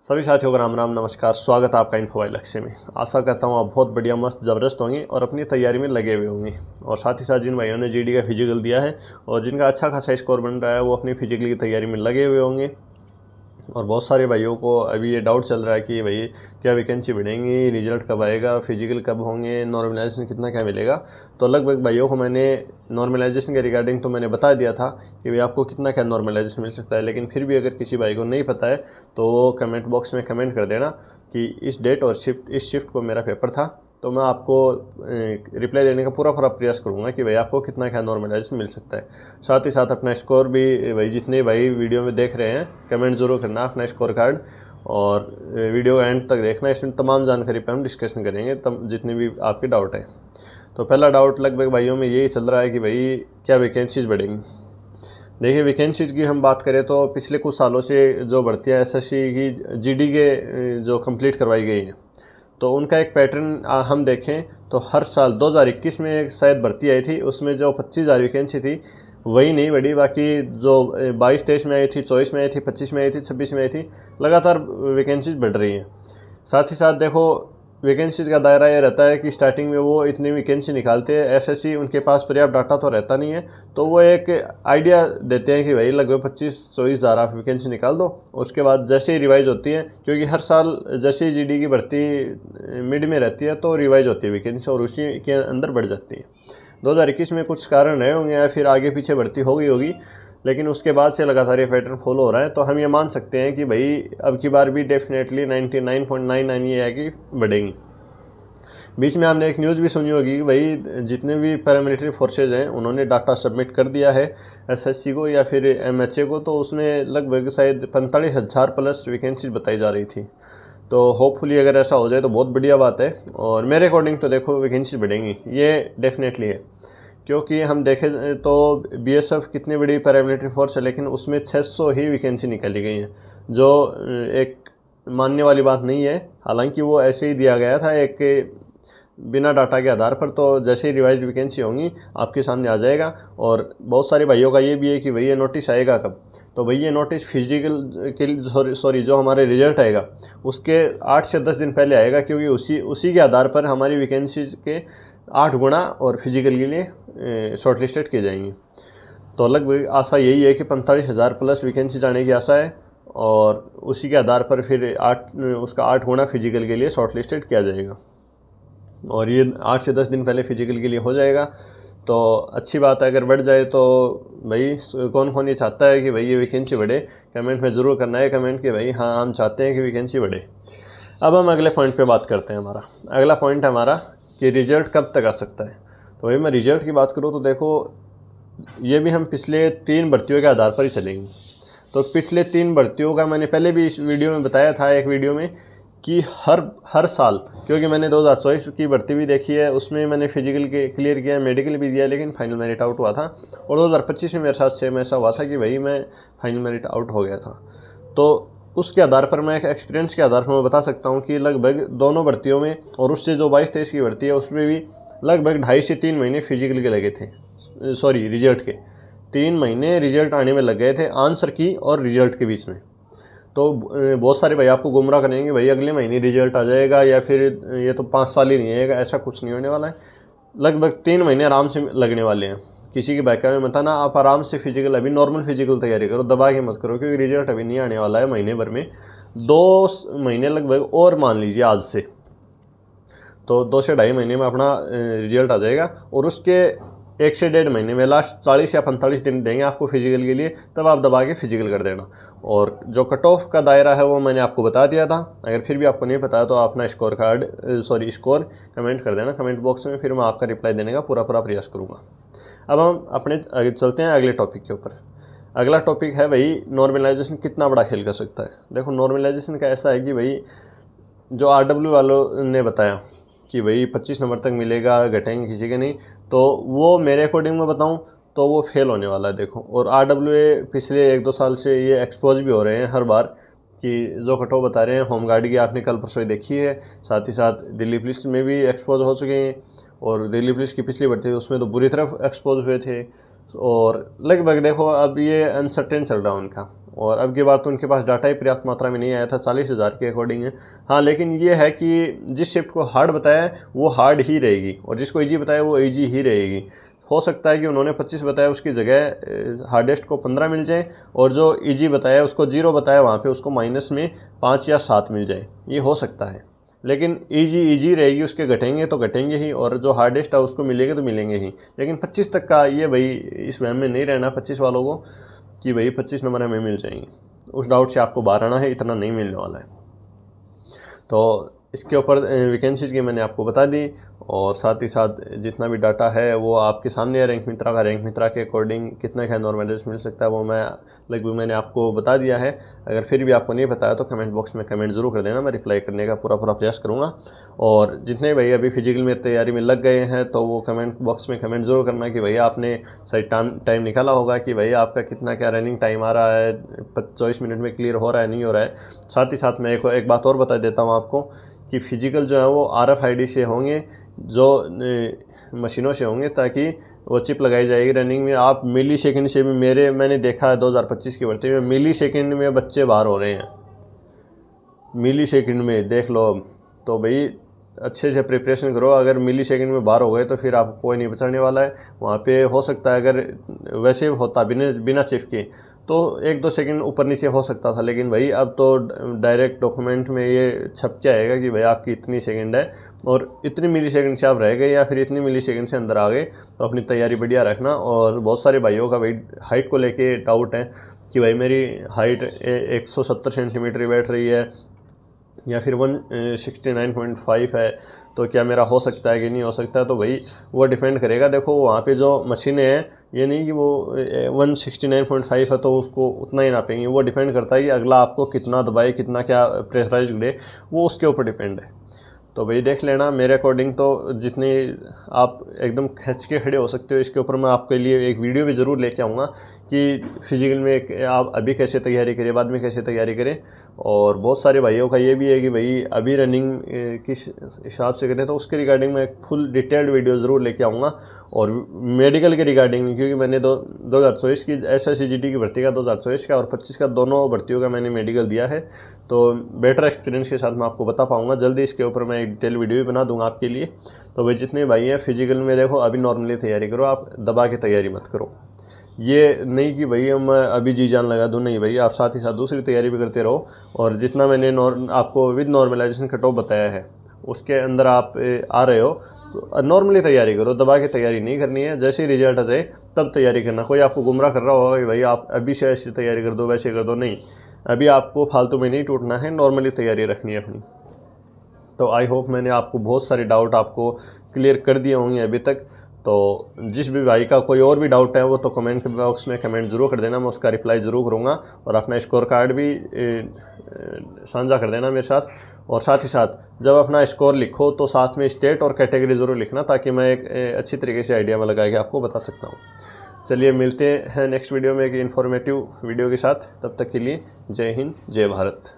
सभी साथियों को राम राम नमस्कार। स्वागत है आपका इन्फोवाइल लक्ष्य में। आशा करता हूँ आप बहुत बढ़िया मस्त ज़बरदस्त होंगे और अपनी तैयारी में लगे हुए होंगे। और साथ ही साथ जिन भाइयों ने जीडी का फिजिकल दिया है और जिनका अच्छा खासा स्कोर बन रहा है वो अपनी फिजिकल की तैयारी में लगे हुए होंगे। और बहुत सारे भाइयों को अभी ये डाउट चल रहा है कि भाई क्या वैकेंसी बढ़ेंगी, रिजल्ट कब आएगा, फिजिकल कब होंगे, नॉर्मलाइजेशन कितना क्या मिलेगा। तो लगभग भाइयों को मैंने नॉर्मलाइजेशन के रिगार्डिंग तो मैंने बता दिया था कि भाई आपको कितना क्या नॉर्मलाइजेशन मिल सकता है। लेकिन फिर भी अगर किसी भाई को नहीं पता है तो वो कमेंट बॉक्स में कमेंट कर देना कि इस डेट और इस शिफ्ट को मेरा पेपर था, तो मैं आपको रिप्लाई देने का पूरा प्रयास करूंगा कि भाई आपको कितना क्या नॉर्मलाइजेशन मिल सकता है। साथ ही साथ अपना स्कोर भी भाई जितने भाई वीडियो में देख रहे हैं कमेंट जरूर करना अपना स्कोर कार्ड, और वीडियो एंड तक देखना। इसमें तमाम जानकारी पर हम डिस्कशन करेंगे जितने भी आपके डाउट है। तो पहला डाउट लगभग भाइयों में यही चल रहा है कि भाई क्या वैकेंसीज बढ़ेंगी। देखिए, वैकेंसीज की हम बात करें तो पिछले कुछ सालों से जो भर्तियाँ एसएससी की जीडी के जो कंप्लीट करवाई गई हैं, तो उनका एक पैटर्न हम देखें तो हर साल 2021 में एक शायद भर्ती आई थी, उसमें जो 25,000 वैकेंसी थी वही नहीं बढ़ी। बाकी जो 22-23 में आई थी, 24 में आई थी, 25 में आई थी, 26 में आई थी, लगातार वैकेंसीज बढ़ रही हैं। साथ ही साथ देखो, वैकेंसीज का दायरा ये रहता है कि स्टार्टिंग में वो इतनी वैकेंसी निकालते हैं, एसएससी उनके पास पर्याप्त डाटा तो रहता नहीं है, तो वो एक आइडिया देते हैं कि भाई लगभग 25-24 हज़ार आप वैकेंसी निकाल दो। उसके बाद जैसे ही रिवाइज होती है, क्योंकि हर साल जैसे ही जीडी की भर्ती मिड में रहती है तो रिवाइज होती है वैकेंसी और उसी के अंदर बढ़ जाती है। 2021 में कुछ कारण रहे होंगे या फिर आगे पीछे भर्ती हो गई होगी, लेकिन उसके बाद से लगातार ये पैटर्न फॉलो हो रहा है। तो हम ये मान सकते हैं कि भाई अब की बार भी डेफिनेटली 99.99 ये है कि बढ़ेंगी। बीच में हमने एक न्यूज़ भी सुनी होगी कि भाई जितने भी पैरामिलिट्री फोर्सेज हैं उन्होंने डाटा सबमिट कर दिया है एसएससी को या फिर एमएचए को, तो उसमें लगभग शायद 45,000 प्लस वैकेंसी बताई जा रही थी। तो होपफुली अगर ऐसा हो जाए तो बहुत बढ़िया बात है। और मेरे अकॉर्डिंग तो देखो वैकेंसी बढ़ेंगी, ये डेफिनेटली है। क्योंकि हम देखें तो बीएसएफ कितनी बड़ी पैरामिलिट्री फोर्स है, लेकिन उसमें 600 ही वैकेंसी निकाली गई है, जो एक मानने वाली बात नहीं है। हालांकि वो ऐसे ही दिया गया था एक बिना डाटा के आधार पर। तो जैसे ही रिवाइज्ड वैकेंसी होंगी आपके सामने आ जाएगा। और बहुत सारे भाइयों का ये भी है कि भाई ये नोटिस आएगा कब, तो भाई ये नोटिस फिजिकल के सॉरी जो हमारे रिजल्ट आएगा उसके 8 से 10 दिन पहले आएगा, क्योंकि उसी के आधार पर हमारी वैकेंसी के 8 गुना और फिजिकल के लिए शॉर्टलिस्टेड किए जाएंगे। तो लगभग आशा यही है कि 45,000 प्लस वैकेंसी जाने की आशा है, और उसी के आधार पर फिर उसका 8 गुना फिजिकल के लिए शॉर्टलिस्टेड किया जाएगा। और ये 8 से 10 दिन पहले फिजिकल के लिए हो जाएगा, तो अच्छी बात है। अगर बढ़ जाए तो भाई कौन कौन ये चाहता है कि भाई ये वैकेंसी बढ़े, कमेंट में ज़रूर करना है कमेंट कि भाई हाँ हम चाहते हैं कि वैकेंसी बढ़े। अब हम अगले पॉइंट पे बात करते हैं। हमारा अगला पॉइंट है हमारा कि रिजल्ट कब तक आ सकता है। तो भाई मैं रिजल्ट की बात करूँ तो देखो, ये भी हम पिछले 3 भर्तियों के आधार पर ही चलेंगे। तो पिछले 3 भर्तियों का मैंने पहले भी इस वीडियो में बताया था, एक वीडियो में, कि हर साल, क्योंकि मैंने 2024 की भर्ती भी देखी है, उसमें मैंने फिजिकल के क्लियर किया, मेडिकल भी दिया, लेकिन फाइनल मेरिट आउट हुआ था। और 2025 में मेरे साथ सेम ऐसा हुआ था कि भाई मैं फाइनल मेरिट आउट हो गया था। तो उसके आधार पर मैं एक एक्सपीरियंस के आधार पर मैं बता सकता हूँ कि लगभग दोनों भर्तियों में, और उससे जो 22-23 की भर्ती है उसमें भी लगभग 2.5 से 3 महीने फिजिकल के लगे थे, सॉरी रिजल्ट के 3 महीने रिजल्ट आने में लग गए थे, आंसर की और रिजल्ट के बीच में। तो बहुत सारे भाई आपको गुमराह करेंगे, भाई अगले महीने रिजल्ट आ जाएगा या फिर ये तो 5 साल ही नहीं आएगा। ऐसा कुछ नहीं होने वाला है। लगभग 3 महीने आराम से लगने वाले हैं। किसी के बैक में मत आना, आप आराम से फिजिकल, अभी नॉर्मल फिजिकल तैयारी करो, दबा के मत करो, क्योंकि रिजल्ट अभी नहीं आने वाला है महीने भर में। 2 महीने लगभग और मान लीजिए आज से, तो 2 से 2.5 महीने में अपना रिजल्ट आ जाएगा। और उसके 1 से 1.5 महीने में लास्ट 40 या 45 दिन देंगे आपको फिजिकल के लिए, तब आप दबा के फिजिकल कर देना। और जो कट ऑफ का दायरा है वो मैंने आपको बता दिया था। अगर फिर भी आपको नहीं पता तो अपना स्कोर कमेंट कर देना कमेंट बॉक्स में, फिर मैं आपका रिप्लाई देने का पूरा प्रयास करूँगा। अब हम अपने आगे चलते हैं अगले टॉपिक के ऊपर। अगला टॉपिक है भाई नॉर्मलाइजेशन कितना बड़ा खेल कर सकता है। देखो, नॉर्मलाइजेशन का ऐसा है कि भाई जो आरडब्ल्यू वालों ने बताया कि भाई 25 नंबर तक मिलेगा, घटेंगे किसी के नहीं, तो वो मेरे अकॉर्डिंग में बताऊं तो वो फेल होने वाला है। देखो, और आरडब्ल्यूए पिछले 1-2 साल से ये एक्सपोज भी हो रहे हैं हर बार कि जो कटो बता रहे हैं। होमगार्ड की आपने कल परसों देखी है, साथ ही साथ दिल्ली पुलिस में भी एक्सपोज हो चुके हैं, और दिल्ली पुलिस की पिछली भर्ती उसमें तो बुरी तरफ एक्सपोज हुए थे। और लगभग देखो अब ये अनसर्टेन चल रहा है उनका। और अब की बार तो उनके पास डाटा ही पर्याप्त मात्रा में नहीं आया था, 40,000 के अकॉर्डिंग है। हाँ, लेकिन ये है कि जिस शिफ्ट को हार्ड बताया है वो हार्ड ही रहेगी और जिसको ईजी बताया वो ईजी ही रहेगी। हो सकता है कि उन्होंने 25 बताया उसकी जगह हार्डेस्ट को 15 मिल जाए और जो ईजी बताया उसको 0 बताया वहाँ पे उसको माइनस में 5 या 7 मिल जाए, ये हो सकता है। लेकिन ईजी रहेगी, उसके घटेंगे तो घटेंगे ही और जो हार्डेस्ट है उसको मिलेंगे तो मिलेंगे ही। लेकिन 25 तक का ये भाई इस वहम में नहीं रहना 25 वालों को कि भाई 25 नंबर हमें मिल जाएंगे, उस डाउट से आपको बाहर आना है, इतना नहीं मिलने वाला है। तो इसके ऊपर वैकेंसीज की मैंने आपको बता दी और साथ ही साथ जितना भी डाटा है वो आपके सामने है। रैंक मित्रा का, रैंक मित्रा के अकॉर्डिंग कितना क्या नॉर्मलाइजेशन मिल सकता है वो मैं लगभग मैंने आपको बता दिया है। अगर फिर भी आपको नहीं बताया तो कमेंट बॉक्स में कमेंट जरूर कर देना, मैं रिप्लाई करने का पूरा प्रयास करूँगा। और जितने भाई अभी फिजिकल में तैयारी में लग गए हैं तो वो कमेंट बॉक्स में कमेंट जरूर करना कि भैया आपने सही टाइम निकाला होगा कि भैया आपका कितना क्या रनिंग टाइम आ रहा है, 24 मिनट में क्लियर हो रहा है नहीं हो रहा है। साथ ही साथ मैं एक बात और बता देता हूँ आपको कि फिजिकल जो है वो RFID से होंगे, जो मशीनों से होंगे, ताकि वो चिप लगाई जाएगी रनिंग में। आप मिली सेकंड से भी मैंने देखा है 2025 की भर्ती में मिली सेकंड में बच्चे बाहर हो रहे हैं, मिली सेकंड में देख लो। तो भाई अच्छे से प्रिपरेशन करो, अगर मिली सेकंड में बाहर हो गए तो फिर आपको कोई नहीं बचाने वाला है। वहाँ पे हो सकता है अगर वैसे होता बिना चिप के तो 1-2 सेकंड ऊपर नीचे हो सकता था, लेकिन भाई अब तो डायरेक्ट डॉक्यूमेंट में ये छप के आएगा कि भाई आपकी इतनी सेकंड है और इतनी मिली सेकंड से आप रह गए या फिर इतनी मिली सेकंड से अंदर आ गए। तो अपनी तैयारी बढ़िया रखना। और बहुत सारे भाइयों का भाई हाइट को लेके डाउट है कि भाई मेरी हाइट 170 सेंटीमीटर बैठ रही है या फिर 169.5 है, तो क्या मेरा हो सकता है कि नहीं हो सकता है। तो भाई वो डिपेंड करेगा। देखो वहाँ पे जो मशीनें हैं ये नहीं कि वो 169.5 है तो उसको उतना ही नापेंगे, वो डिपेंड करता है कि अगला आपको कितना दबाए, कितना क्या प्रेशराइज दे, वो उसके ऊपर डिपेंड है। तो भाई देख लेना, मेरे अकॉर्डिंग तो जितनी आप एकदम खींच के खड़े हो सकते हो। इसके ऊपर मैं आपके लिए एक वीडियो भी ज़रूर लेके आऊँगा कि फिजिकल में आप अभी कैसे तैयारी करें, बाद में कैसे तैयारी करें। और बहुत सारे भाइयों का ये भी है कि भाई अभी रनिंग किस हिसाब से करें, तो उसके रिगार्डिंग मैं एक फुल डिटेल्ड वीडियो ज़रूर लेके आऊँगा। और मेडिकल के रिगार्डिंग में, क्योंकि मैंने 2024 की SICGD की भर्ती का, 2024 का और 25 का दोनों भर्तियों का मैंने मेडिकल दिया है, तो बेटर एक्सपीरियंस के साथ मैं आपको बता पाऊँगा। जल्दी इसके ऊपर मैं एक डिटेल वीडियो भी बना दूंगा आपके लिए। तो भाई जितने भाई हैं फिजिकल में, देखो अभी नॉर्मली तैयारी करो, आप दबा के तैयारी मत करो। ये नहीं कि भाई मैं अभी जी जान लगा दूँ, नहीं भाई, आप साथ ही साथ दूसरी तैयारी भी करते रहो। और जितना मैंने आपको विद नॉर्मलाइजेशन कट ऑफ बताया है उसके अंदर आप आ रहे हो, तो नॉर्मली तैयारी करो, दबा के तैयारी नहीं करनी है। जैसे ही रिजल्ट आ जाए तब तैयारी करना। कोई आपको गुमराह कर रहा होगा कि भाई आप अभी से ऐसी तैयारी कर दो, वैसे कर दो, नहीं, अभी आपको फालतू में नहीं टूटना है, नॉर्मली तैयारी रखनी है अपनी। तो आई होप मैंने आपको बहुत सारे डाउट आपको क्लियर कर दिए होंगे अभी तक। तो जिस भी भाई का कोई और भी डाउट है वो तो कमेंट बॉक्स में कमेंट ज़रूर कर देना, मैं उसका रिप्लाई ज़रूर करूँगा। और अपना स्कोर कार्ड भी साझा कर देना मेरे साथ। और साथ ही साथ जब अपना स्कोर लिखो तो साथ में स्टेट और कैटेगरी ज़रूर लिखना, ताकि मैं एक अच्छी तरीके से आइडिया में लगा के आपको बता सकता हूँ। चलिए मिलते हैं नेक्स्ट वीडियो में एक इन्फॉर्मेटिव वीडियो के साथ। तब तक के लिए जय हिंद, जय भारत।